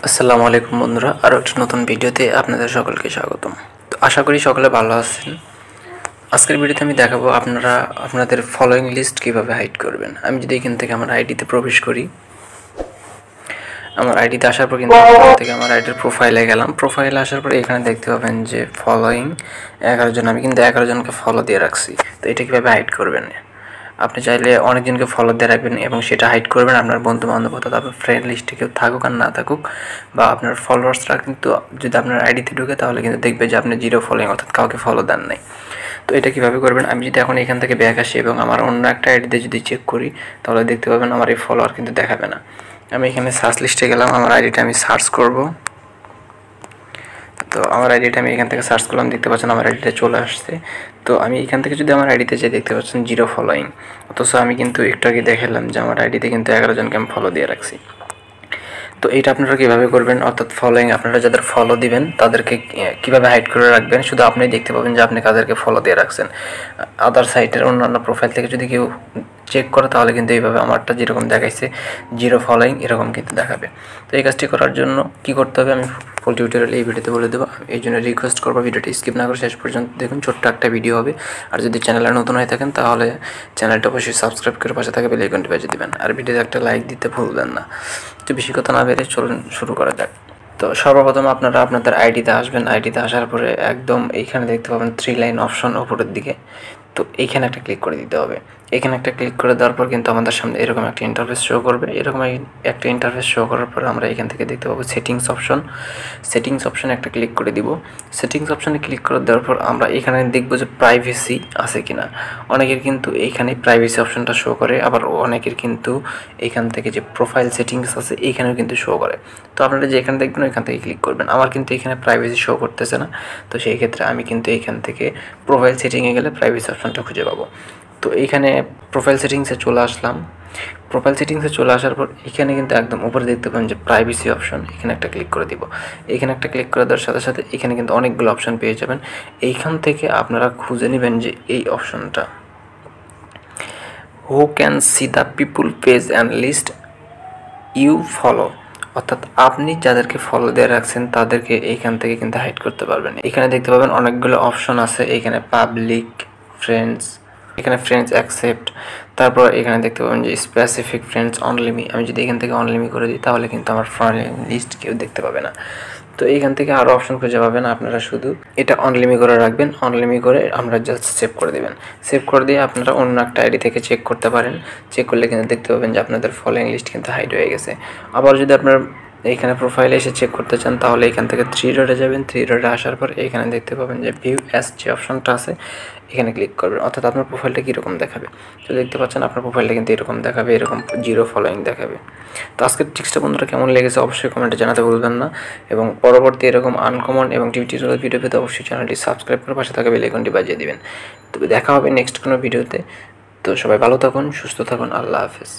আসসালামু আলাইকুম বন্ধুরা, আরও একটা নতুন ভিডিওতে আপনাদের সকলকে স্বাগতম। তো আশা করি সকলে ভালো আছেন। আজকের ভিডিওতে আমি দেখাবো আপনারা আপনাদের ফলোয়িং লিস্ট কীভাবে হাইড করবেন। আমি যদি এখান থেকে আমার আইডিতে প্রবেশ করি, আমার আইডিতে আসার পর কিন্তু এখান থেকে আমার আইডির প্রোফাইলে গেলাম। প্রোফাইলে আসার পরে এখানে দেখতে পাবেন যে ফলোয়িং 11 জন, আমি কিন্তু 11 জনকে ফলো দিয়ে রাখছি। তো এটা কীভাবে হাইড করবেন, আপনি চাইলে অনেকজনকে ফলো দিয়ে রাখবেন এবং সেটা হাইড করবেন। আপনার বন্ধু বান্ধব অর্থাৎ আপনার ফ্রেন্ড লিস্টে কেউ থাকুক আর না থাকুক, বা আপনার ফলোয়ার্সরা কিন্তু যদি আপনার আইডিতে ঢুকে তাহলে কিন্তু দেখবে যে আপনি জিরো ফলোয়িং অর্থাৎ কাউকে ফলো দেন নাই। তো এটা কীভাবে করবেন, আমি যদি এখন এখান থেকে ব্যাক আসি এবং আমার অন্য একটা আইডিতে যদি চেক করি তাহলে দেখতে পাবেন আমার এই ফলোয়ার কিন্তু দেখাবে না। আমি এখানে সার্চ লিস্টে গেলাম, আমার আইডিটা আমি সার্চ করব। তো আমার আইডিটা আমি এখান থেকে সার্চ করলাম, দেখতে পাচ্ছেন আমার আইডিটা চলে আসছে। তো আমি এখান থেকে যদি আমার আইডিতে যাই দেখতে পাচ্ছেন জিরো ফলোয়িং, অথচ আমি কিন্তু একটু আগে দেখালাম যে আমার আইডিতে কিন্তু 11 জনকে আমি ফলো দিয়ে রাখছি। তো এইটা আপনারা কীভাবে করবেন, অর্থাৎ ফলোয়িং আপনারা যাদের ফলো দিবেন তাদেরকে কীভাবে হাইড করে রাখবেন শুধু আপনিই দেখতে পাবেন যে আপনি কাদেরকে ফলো দিয়ে রাখছেন। আদার সাইটের অন্যান্য প্রোফাইল থেকে যদি কেউ চেক করে তাহলে কিন্তু এইভাবে আমারটা যেরকম দেখাইছে জিরো ফলোয়িং এরকম কিন্তু দেখাবে। তো এই কাজটি করার জন্য কি করতে হবে আমি ফুল টিউটোরিয়াল এই ভিডিওতে বলে দেবো। এই জন্য রিকোয়েস্ট করবো ভিডিওটি স্কিপ না করে শেষ পর্যন্ত দেখুন, ছোট্ট একটা ভিডিও হবে। আর যদি চ্যানেলে নতুন হয়ে থাকেন তাহলে চ্যানেলটা অবশ্যই সাবস্ক্রাইব করে পাশে থাকা বেল আইকনটি বাজিয়ে দেবেন, আর ভিডিওতে একটা লাইক দিতে ভুলবেন না। তো বেশি কথা না বেরিয়ে চলুন শুরু করা যাক। তো সর্বপ্রথম আপনারা আপনাদের আইডিতে আসবেন। আইডিতে আসার পরে একদম এইখানে দেখতে পাবেন 3 লাইন অপশন ওপরের দিকে। তো এইখানে একটা ক্লিক করে দিতে হবে। এখানে একটা ক্লিক করে দেওয়ার পর কিন্তু আমাদের সামনে এরকম একটা ইন্টারফেস শো করবে। এরকম একটা ইন্টারফেস শো করার পর আমরা এখান থেকে দেখতে পাবো সেটিংস অপশন। সেটিংস অপশনে একটা ক্লিক করে দিব। সেটিংস অপশনে ক্লিক করে দেওয়ার পর আমরা এখানে দেখব যে প্রাইভেসি আছে কিনা। অনেকের কিন্তু এইখানে প্রাইভেসি অপশনটা শো করে, আবার অনেকের কিন্তু এখান থেকে যে প্রোফাইল সেটিংস আছে এইখানেও কিন্তু শো করে। তো আপনারা যে এখানে দেখবেন এখান থেকে ক্লিক করবেন। আমার কিন্তু এখানে প্রাইভেসি শো করতেছে না, তো সেই ক্ষেত্রে আমি কিন্তু এখান থেকে প্রোফাইল সেটিংয়ে গেলে প্রাইভেসি অপশনটা খুঁজে পাবো। তো এইখানে প্রোফাইল সেটিংসে চলে আসলাম। প্রোফাইল সেটিংসে চলে আসার পর এখানে কিন্তু একদম উপরে দেখতে পাবেন যে প্রাইভেসি অপশন, এখানে একটা ক্লিক করে দিব। এখানে একটা ক্লিক করে দেওয়ার সাথে সাথে এখানে কিন্তু অনেকগুলো অপশন পেয়ে যাবেন। এইখান থেকে আপনারা খুঁজে নেবেন যে এই অপশনটা, who can see the people page and list you follow, অর্থাৎ আপনি যাদেরকে ফলো দিয়ে রাখছেন তাদেরকে এইখান থেকে কিন্তু হাইড করতে পারবেন। এখানে দেখতে পাবেন অনেকগুলো অপশন আছে, এখানে পাবলিক, ফ্রেন্ডস, এখানে ফ্রেন্ডস অ্যাকসেপ্ট, তারপর এখানে দেখতে পাবেন যে স্পেসিফিক ফ্রেন্ডস অনলিমি। আমি যদি এখান থেকে অনলিমি করে দিই তাহলে কিন্তু আমার ফ্রেন্ড লিস্ট কেউ দেখতে পাবে না। তো এইখান থেকে আরও অপশন খুঁজে পাবেন, আপনারা শুধু এটা অনলিমি করে রাখবেন। অনলিমি করে আমরা জাস্ট সেভ করে দেবেন। সেভ করে দিয়ে আপনারা অন্য একটা আইডি থেকে চেক করতে পারেন। চেক করলে কিন্তু দেখতে পাবেন যে আপনাদের ফলোয়িং লিস্ট কিন্তু হাইড হয়ে গেছে। আবার যদি আপনার এইখানে প্রোফাইলে এসে চেক করতে চান তাহলে এখান থেকে 3 ডটে যাবেন। 3 ডটে আসার পর এখানে দেখতে পাবেন যে ভিউ অ্যাজ যে অপশনটা আছে এখানে ক্লিক করবেন, অর্থাৎ আপনার প্রোফাইলটা কীরকম দেখাবে। তো দেখতে পাচ্ছেন আপনার প্রোফাইলটা কিন্তু এরকম দেখাবে, এরকম জিরো ফলোয়িং দেখাবে। তো আজকের টিপসটা বন্ধুরা কেমন লেগেছে অবশ্যই কমেন্টে জানাতে ভুলবেন না, এবং পরবর্তী এরকম আনকমন এবং টিউটোরিয়াল ভিডিও পেতে অবশ্যই চ্যানেলটি সাবস্ক্রাইব করে পাশে থাকা বেল আইকনটি বাজিয়ে দিবেন। তবে দেখা হবে নেক্সট কোনো ভিডিওতে। তো সবাই ভালো থাকুন, সুস্থ থাকুন, আল্লাহ হাফেজ।